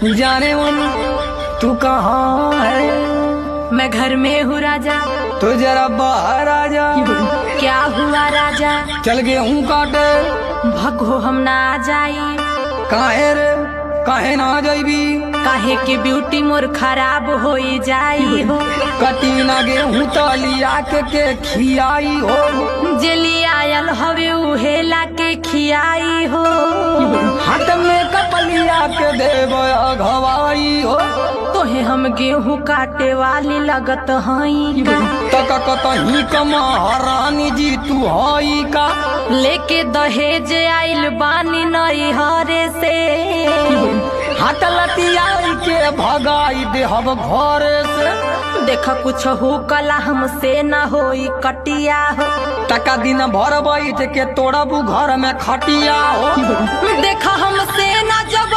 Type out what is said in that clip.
जाने मन तू कहाँ है? मैं घर में हूँ राजा। तो जरा बाहर आ जा। क्या हुआ राजा? चल गेहूं काटे। भगो हम ना आ जाई। काहे रे काहे ना जाइबी? काहे के ब्यूटी मोर खराब हो जाई हो। कटी ना गेहूं तलिया के खियाई हो। जेली आयल हवे उहेला के खियाई हो। हाथ में कपलिया के देव घवाई हो। तोहे हम गेहूं काटे वाली लगत हई का? तक कतही कमा रानी जी तू हई का? लेके दहेज आइल बानी नई हरे से। हाथ लतियाई के भगाई देहब घर से। देखा कुछ हो कला हमसे न होई कटिया हो। टका दिन भर बैठ के तोड़बू घर में खटिया हो। देखा हमसे न जब